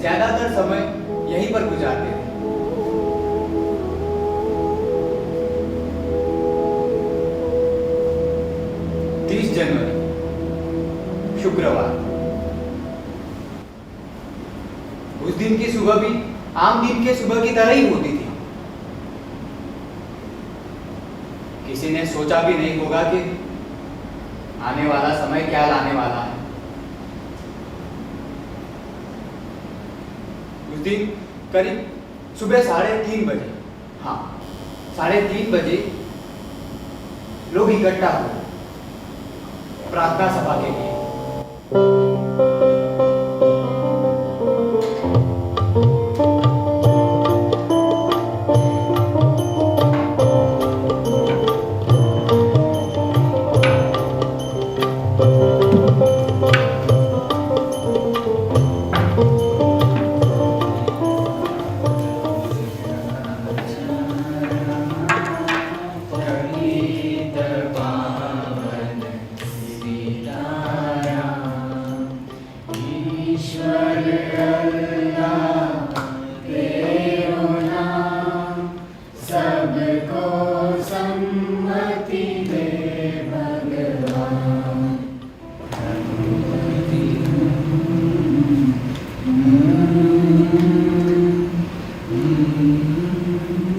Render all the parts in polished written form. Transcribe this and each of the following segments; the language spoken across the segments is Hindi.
ज्यादातर समय यहीं पर गुजारते थे। जनवरी शुक्रवार। उस दिन की सुबह भी आम दिन के सुबह की तरह ही होती थी। किसी ने सोचा भी नहीं होगा कि आने वाला समय क्या लाने वाला है। उस दिन करीब सुबह 3:30 बजे, हाँ 3:30 बजे लोग इकट्ठा हुए प्रार्थना सभा के लिए।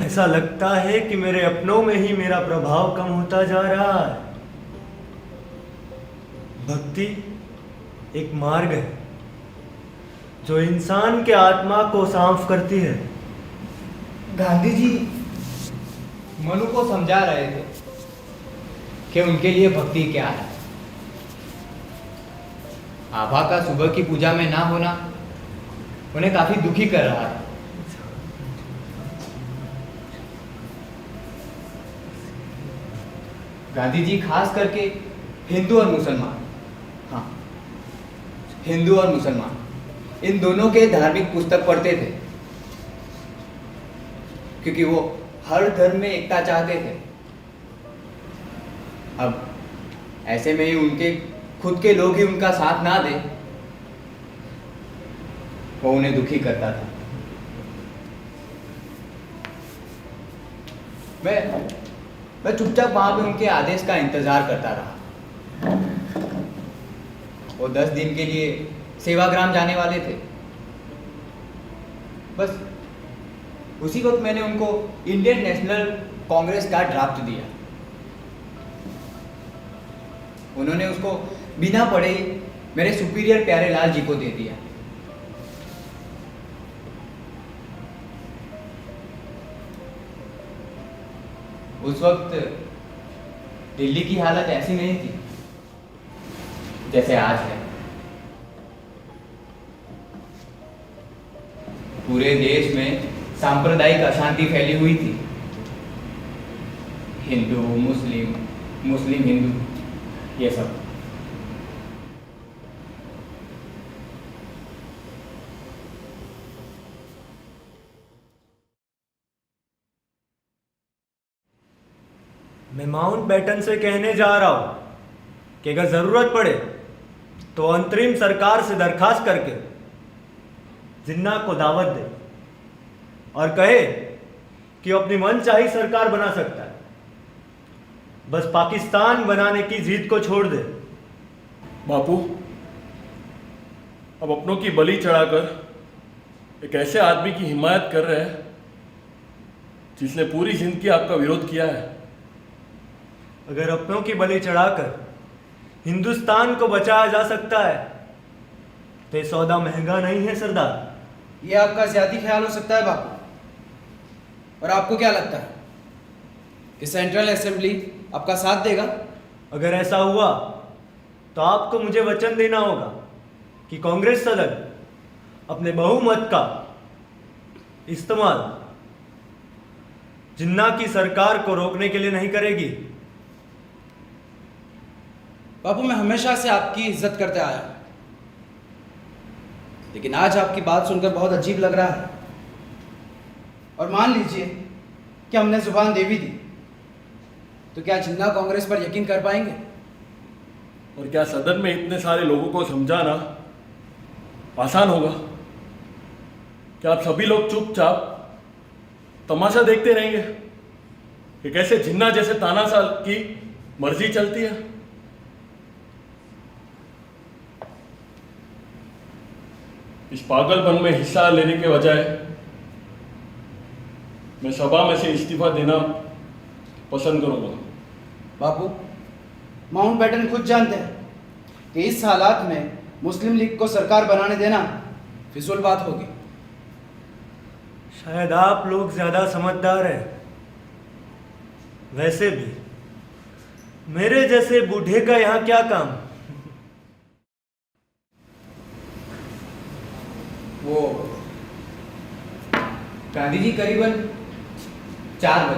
ऐसा लगता है कि मेरे अपनों में ही मेरा प्रभाव कम होता जा रहा है। भक्ति एक मार्ग है जो इंसान के आत्मा को साफ करती है। गांधी जी मनु को समझा रहे थे कि उनके लिए भक्ति क्या है। आभा का सुबह की पूजा में ना होना उन्हें काफी दुखी कर रहा है। गांधी जी खास करके हिंदू और मुसलमान, हाँ हिंदू और मुसलमान, इन दोनों के धार्मिक पुस्तक पढ़ते थे क्योंकि वो हर धर्म में एकता चाहते थे। अब ऐसे में ही उनके खुद के लोग ही उनका साथ ना दे, वो उन्हें दुखी करता था। मैं चुपचाप वहां पे उनके आदेश का इंतजार करता रहा। वो 10 दिन के लिए सेवाग्राम जाने वाले थे। बस उसी वक्त मैंने उनको इंडियन नेशनल कांग्रेस का ड्राफ्ट दिया। उन्होंने उसको बिना पढ़े ही मेरे सुपीरियर प्यारेलाल जी को दे दिया। उस वक्त दिल्ली की हालत ऐसी नहीं थी जैसे आज है। पूरे देश में सांप्रदायिक अशांति फैली हुई थी। हिंदू मुस्लिम, मुस्लिम हिंदू, ये सब। मैं माउंटबेटन से कहने जा रहा हूं कि अगर जरूरत पड़े तो अंतरिम सरकार से दरखास्त करके जिन्ना को दावत दे और कहे कि वो अपनी मनचाही सरकार बना सकता है। बस पाकिस्तान बनाने की जिद को छोड़ दे। बापू, अब अपनों की बलि चढ़ाकर एक ऐसे आदमी की हिमायत कर रहे हैं जिसने पूरी जिंदगी आपका विरोध किया है। अगर अपनों की बलि चढ़ाकर हिंदुस्तान को बचाया जा सकता है तो ये सौदा महंगा नहीं है सरदार। ये आपका ज्यादा ख्याल हो सकता है बापू। और आपको क्या लगता है कि सेंट्रल असेंबली आपका साथ देगा? अगर ऐसा हुआ तो आपको मुझे वचन देना होगा कि कांग्रेस सदन अपने बहुमत का इस्तेमाल जिन्ना की सरकार को रोकने के लिए नहीं करेगी। बापू, मैं हमेशा से आपकी इज्जत करते आया हूं, लेकिन आज आपकी बात सुनकर बहुत अजीब लग रहा है। और मान लीजिए कि हमने जुबान दे भी दी, तो क्या जिन्ना कांग्रेस पर यकीन कर पाएंगे? और क्या सदन में इतने सारे लोगों को समझाना आसान होगा? क्या आप सभी लोग चुपचाप तमाशा देखते रहेंगे कि कैसे जिन्ना जैसे तानाशाह की मर्जी चलती है? इस पागलपन में हिस्सा लेने के बजाय मैं सभा में से इस्तीफा देना पसंद करूंगा। बापू, माउंटबेटन खुद जानते हैं कि इस हालात में मुस्लिम लीग को सरकार बनाने देना फिजूल बात होगी। शायद आप लोग ज्यादा समझदार हैं। वैसे भी मेरे जैसे बूढ़े का यहाँ क्या काम? वो गांधी जी करीबन 4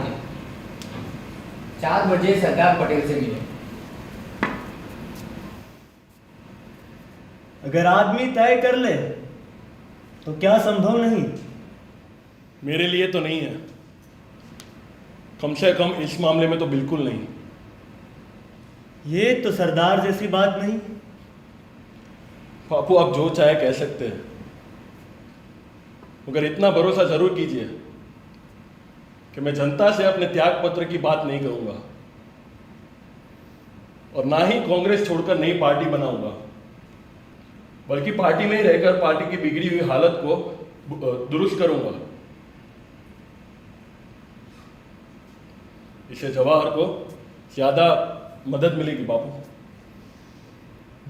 बजे सरदार पटेल से मिले। अगर आदमी तय कर ले तो क्या संभव नहीं? मेरे लिए तो नहीं है, कम से कम इस मामले में तो बिल्कुल नहीं। ये तो सरदार जैसी बात नहीं। बापू, आप जो चाहे कह सकते हैं, मगर इतना भरोसा जरूर कीजिए कि मैं जनता से अपने त्याग पत्र की बात नहीं करूंगा और ना ही कांग्रेस छोड़कर नई पार्टी बनाऊंगा, बल्कि पार्टी में ही रहकर पार्टी की बिगड़ी हुई हालत को दुरुस्त करूंगा। इससे जवाहर को ज्यादा मदद मिलेगी। बापू,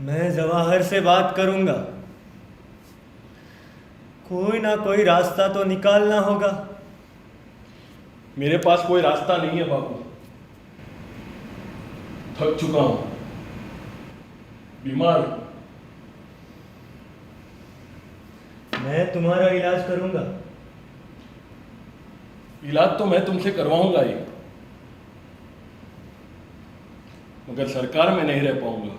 मैं जवाहर से बात करूंगा। कोई ना कोई रास्ता तो निकालना होगा। मेरे पास कोई रास्ता नहीं है बापू, थक चुका हूं, बीमार हूं। मैं तुम्हारा इलाज करूंगा। इलाज तो मैं तुमसे करवाऊंगा ही, मगर सरकार में नहीं रह पाऊंगा।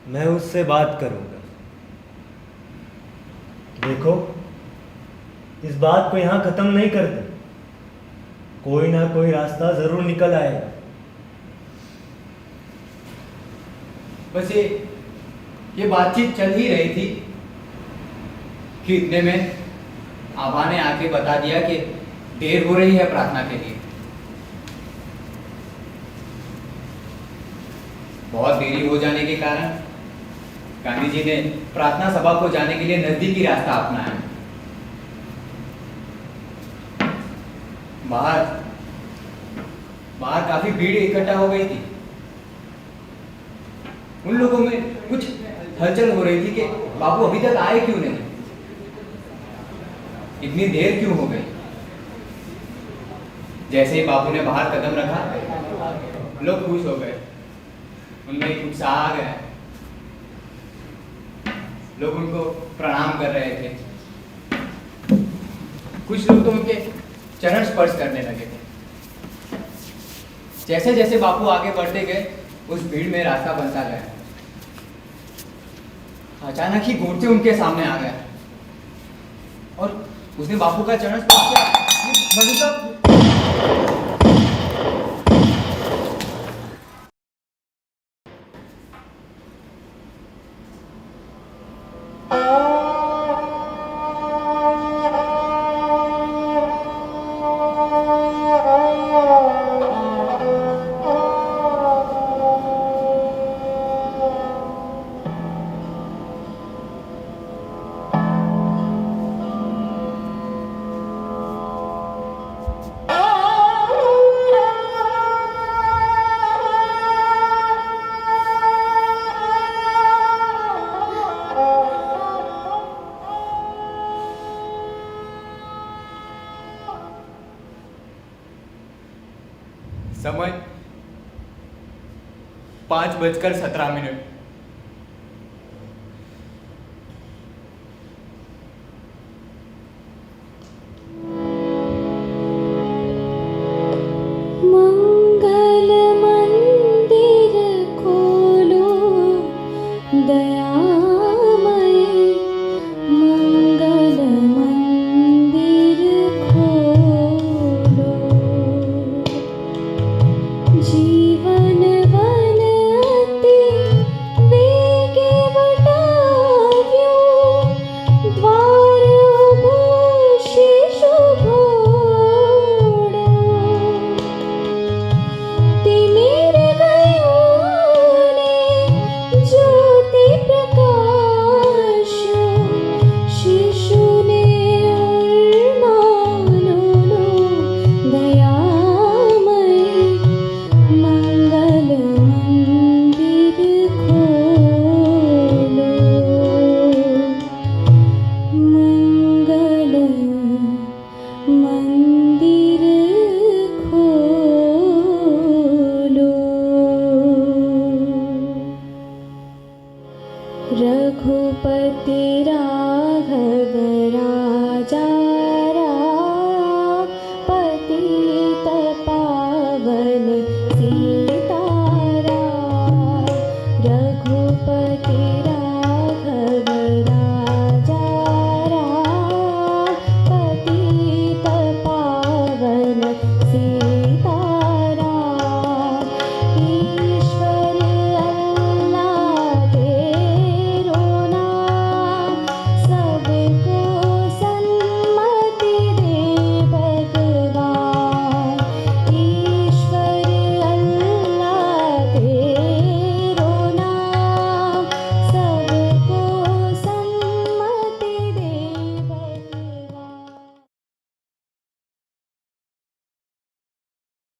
मैं उससे बात करूंगा। देखो, इस बात को यहां खत्म नहीं करते। कोई ना कोई रास्ता जरूर निकल आएगा। बस ये बातचीत चल ही रही थी कि इतने में आभा ने आके बता दिया कि देर हो रही है प्रार्थना के लिए। बहुत देरी हो जाने के कारण गांधी जी ने प्रार्थना सभा को जाने के लिए नजदीकी रास्ता अपनाया। बाहर काफी भीड़ इकट्ठा हो गई थी। उन लोगों में कुछ हलचल हो रही थी कि बापू अभी तक आए क्यों नहीं, इतनी देर क्यों हो गई। जैसे ही बापू ने बाहर कदम रखा, लोग खुश हो गए, उनमें एक उत्साह आ गया। लोग उनको प्रणाम कर रहे थे, कुछ लोग तो उनके चरण स्पर्श करने लगे थे। जैसे जैसे बापू आगे बढ़ते गए, उस भीड़ में रास्ता बनता गया। अचानक ही घोड़ते उनके सामने आ गया और उसने बापू का चरण स्पर्श किया। मधुका समय 5:17